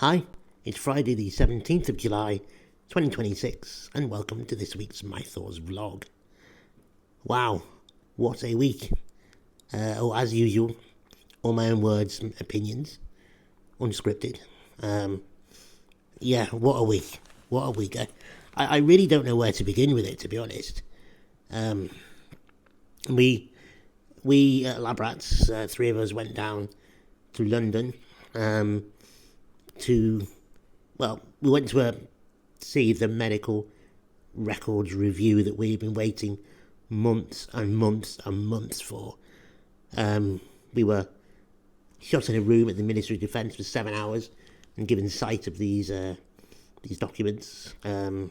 Hi, it's Friday the 17th of July 2026 and welcome to this week's My Thoughts vlog. Wow, what a week. As usual, all my own words and opinions, unscripted. What a week. What a week. I really don't know where to begin with it, to be honest. We at Lab Rats, three of us went down to London we went to see the medical records review that we've been waiting months and months and months for. We were shut in a room at the Ministry of Defence for 7 hours and given sight of these documents. No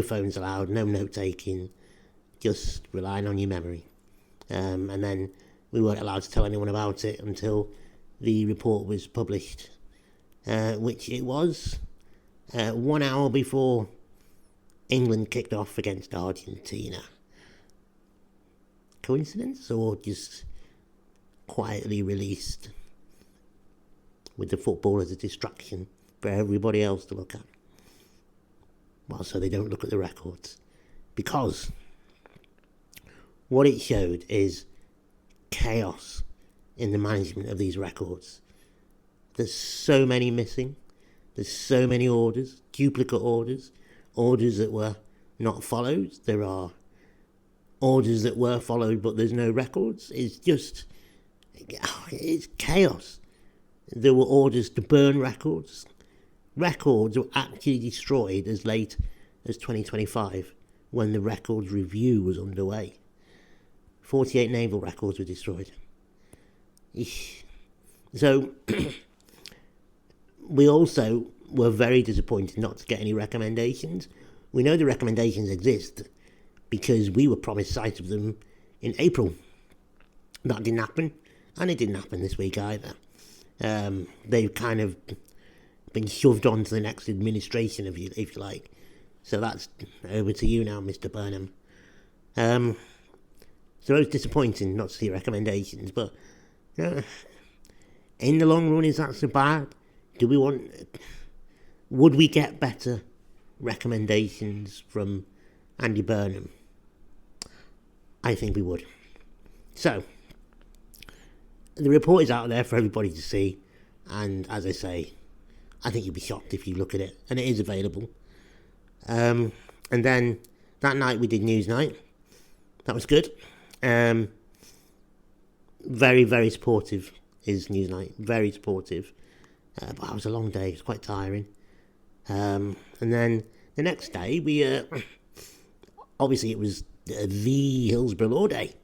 phones allowed, no note taking, just relying on your memory. And then we weren't allowed to tell anyone about it until the report was published, which it was 1 hour before England kicked off against Argentina. Coincidence, or just quietly released with the football as a distraction for everybody else to look at? Well, so they don't look at the records. Because what it showed is chaos in the management of these records. There's so many missing. There's so many orders, duplicate orders that were not followed. There are orders that were followed, but there's no records. It's chaos. There were orders to burn records. Records were actually destroyed as late as 2025, when the records review was underway. 48 naval records were destroyed. So, we also were very disappointed not to get any recommendations. We know the recommendations exist because we were promised sight of them in April. That didn't happen, and it didn't happen this week either. They've kind of been shoved on to the next administration, if you like. So that's over to you now, Mr. Burnham. So it was disappointing not to see recommendations, but in the long run, is that so bad? Would we get better recommendations from Andy Burnham? I think we would. So, the report is out there for everybody to see, and as I say, I think you'll be shocked if you look at it, and it is available. And then that night we did News Night. That was good. Very, very supportive is News Night. Very supportive. But it was a long day. It was quite tiring. And then the next day, obviously it was the Hillsborough Law Day.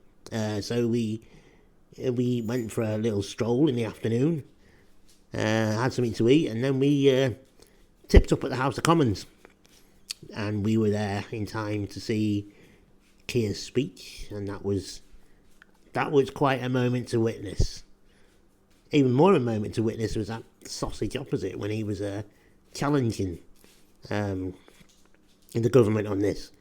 So we went for a little stroll in the afternoon, had something to eat, and then we tipped up at the House of Commons. And we were there in time to see Keir's speech, and that was quite a moment to witness. Even more a moment to witness was that sausage opposite, when he was challenging the government on this.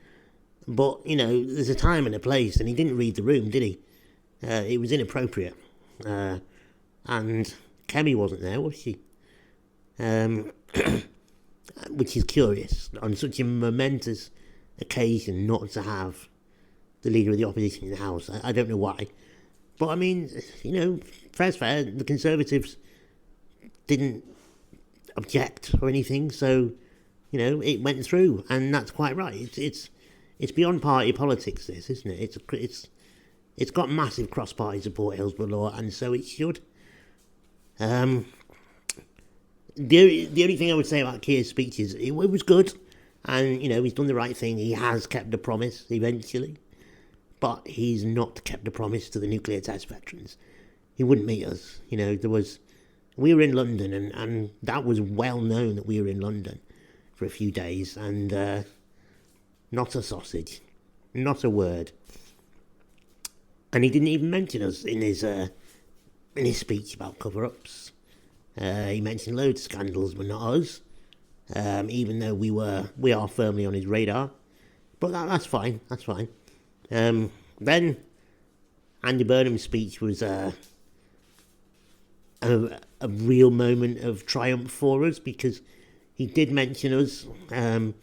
But, there's a time and a place, and he didn't read the room, did he? It was inappropriate. And Kemi wasn't there, was she? Which is curious, on such a momentous occasion, not to have the leader of the opposition in the House. I don't know why. But, I mean, fair's fair. The Conservatives didn't object or anything, so, it went through, and that's quite right. It's beyond party politics, this, isn't it? It's got massive cross-party support, Hillsborough Law, and so it should. The only thing I would say about Keir's speech is it was good, and, he's done the right thing. He has kept the promise, eventually. But he's not kept the promise to the nuclear test veterans. He wouldn't meet us. We were in London, and that was well known that we were in London for a few days, and not a sausage, not a word. And he didn't even mention us in his speech about cover-ups. He mentioned loads of scandals, but not us. Even though we are firmly on his radar. But that's fine. That's fine. Then Andy Burnham's speech was a real moment of triumph for us, because he did mention us, and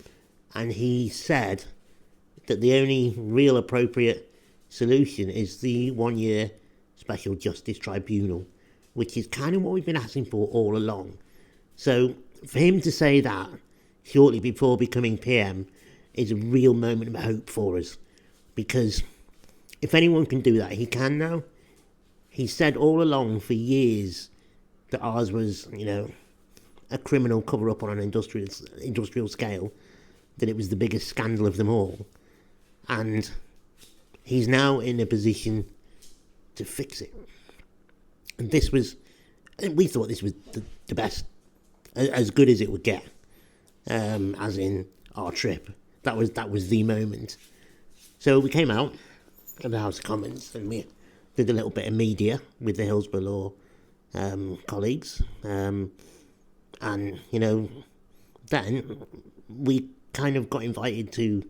he said that the only real appropriate solution is the 1-year Special Justice Tribunal, which is kind of what we've been asking for all along. So for him to say that shortly before becoming PM is a real moment of hope for us, because if anyone can do that, he can now. He said all along for years that ours was, a criminal cover-up on an industrial scale, that it was the biggest scandal of them all. And he's now in a position to fix it. And we thought this was the best, as good as it would get, as in our trip. That was the moment. So we came out of the House of Commons and we did a little bit of media with the Hillsborough Law colleagues. And, then we kind of got invited to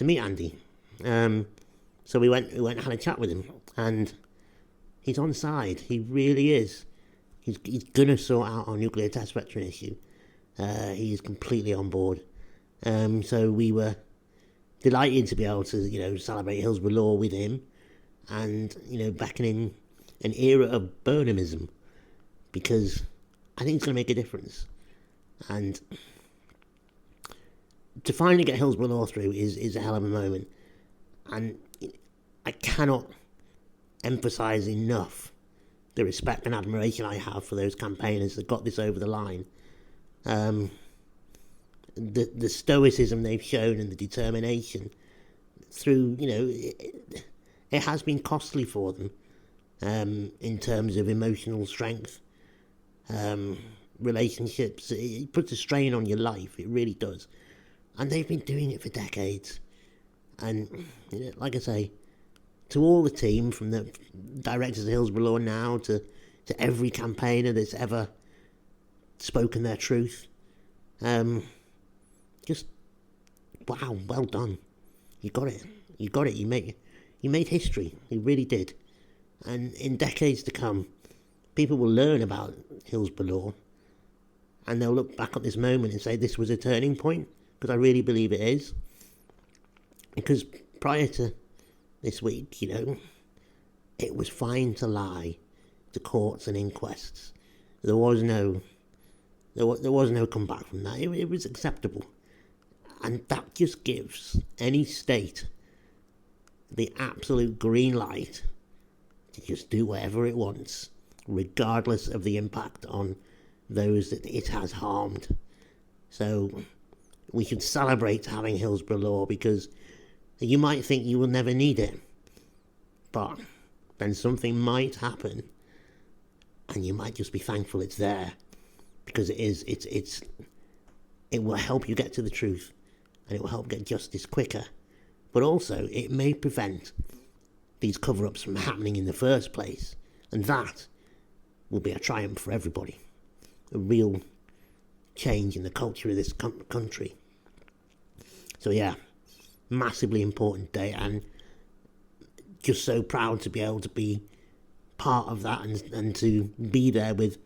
meet Andy. So we went and had a chat with him, and he's on side. He really is. He's going to sort out our nuclear test veteran issue. He is completely on board. So we were delighted to be able to, celebrate Hillsborough Law with him, and, beckoning an era of Burnhamism, because I think it's going to make a difference. And to finally get Hillsborough Law through is a hell of a moment. And I cannot emphasise enough the respect and admiration I have for those campaigners that got this over the line. The stoicism they've shown and the determination through, it has been costly for them in terms of emotional strength, relationships. It puts a strain on your life, it really does. And they've been doing it for decades. And, like I say, to all the team, from the directors of Hillsborough Law now to every campaigner that's ever spoken their truth, just, wow, well done. You got it. You made history. You really did. And in decades to come, people will learn about Hillsborough Law, and they'll look back at this moment and say this was a turning point, because I really believe it is. Because prior to this week, it was fine to lie to courts and inquests. There was no comeback from that. It was acceptable. And that just gives any state the absolute green light to just do whatever it wants, regardless of the impact on those that it has harmed. So we should celebrate having Hillsborough Law, because you might think you will never need it, but then something might happen, and you might just be thankful it's there, because it will help you get to the truth, and it will help get justice quicker. But also, it may prevent these cover-ups from happening in the first place, and that will be a triumph for everybody, a real change in the culture of this country. So yeah, massively important day, and just so proud to be able to be part of that, and to be there with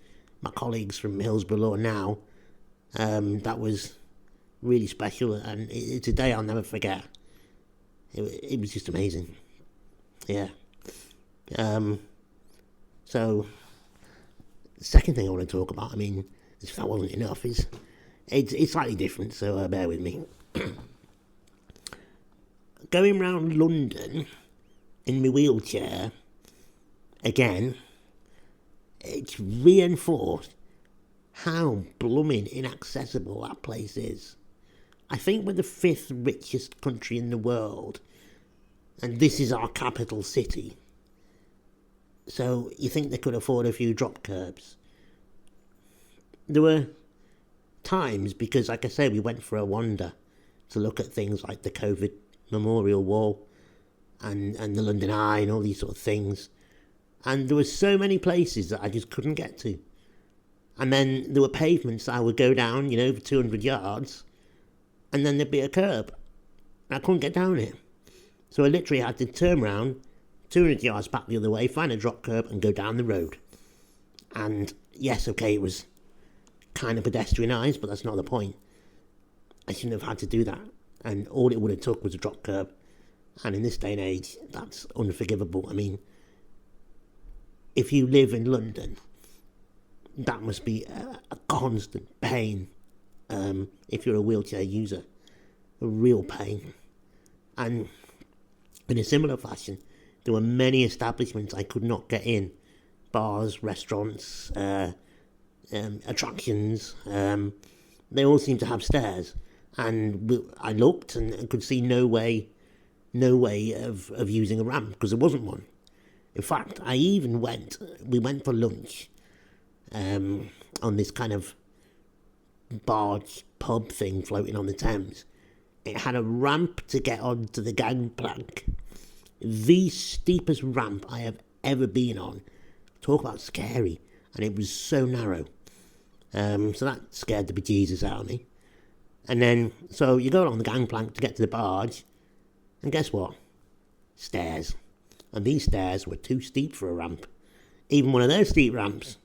my colleagues from Hillsborough Law now. That was really special, and it's a day I'll never forget. It was just amazing. Yeah. So the second thing I want to talk about, if that wasn't enough, is it's slightly different, so bear with me. Going round London in my wheelchair, again, it's reinforced how blooming inaccessible that place is. I think we're the 5th richest country in the world, and this is our capital city. So you think they could afford a few drop curbs? There were times, because like I say, we went for a wander to look at things like the COVID Memorial Wall and the London Eye and all these sort of things, and there were so many places that I just couldn't get to. And then there were pavements that I would go down, for 200 yards, and then there'd be a curb, and I couldn't get down it. So I literally had to turn around 200 yards back the other way, find a drop curb and go down the road. And yes, okay, it was kind of pedestrianised, but that's not the point. I shouldn't have had to do that. And all it would have took was a drop curb. And in this day and age, that's unforgivable. I mean, if you live in London, that must be a constant pain. If you're a wheelchair user, a real pain. And in a similar fashion, there were many establishments I could not get in. Bars, restaurants, attractions, they all seemed to have stairs. And I looked and could see no way of using a ramp, because there wasn't one. In fact, we went for lunch on this kind of barge pub thing floating on the Thames. It had a ramp to get onto the gangplank. The steepest ramp I have ever been on. Talk about scary. And it was so narrow. So that scared the bejesus out of me. And then, so you go along the gangplank to get to the barge, and guess what? Stairs. And these stairs were too steep for a ramp. Even one of those steep ramps.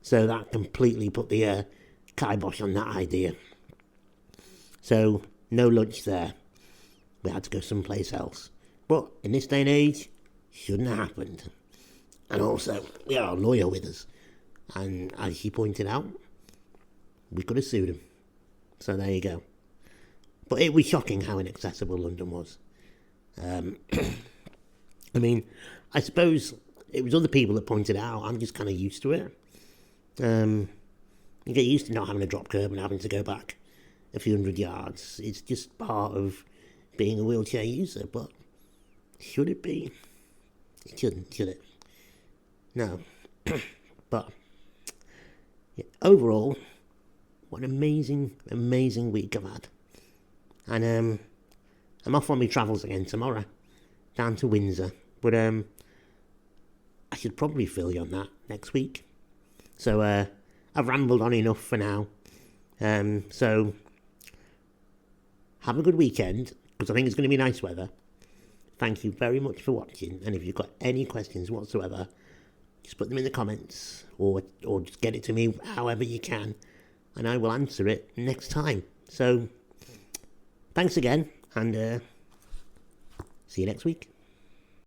So that completely put the kibosh on that idea. So, no lunch there. We had to go someplace else. But in this day and age, shouldn't have happened. And also, we had our lawyer with us. And as she pointed out, we could have sued him. So there you go. But it was shocking how inaccessible London was. I mean, I suppose it was other people that pointed it out. I'm just kind of used to it. You get used to not having a drop curb and having to go back a few hundred yards. It's just part of being a wheelchair user. But should it be? It shouldn't, should it? No. But yeah, overall, what an amazing week I've had. And I'm off on my travels again tomorrow, down to Windsor. But I should probably fill you on that next week. So I've rambled on enough for now. So have a good weekend, because I think it's going to be nice weather. Thank you very much for watching. And if you've got any questions whatsoever, just put them in the comments, or just get it to me however you can, and I will answer it next time. So thanks again, and see you next week.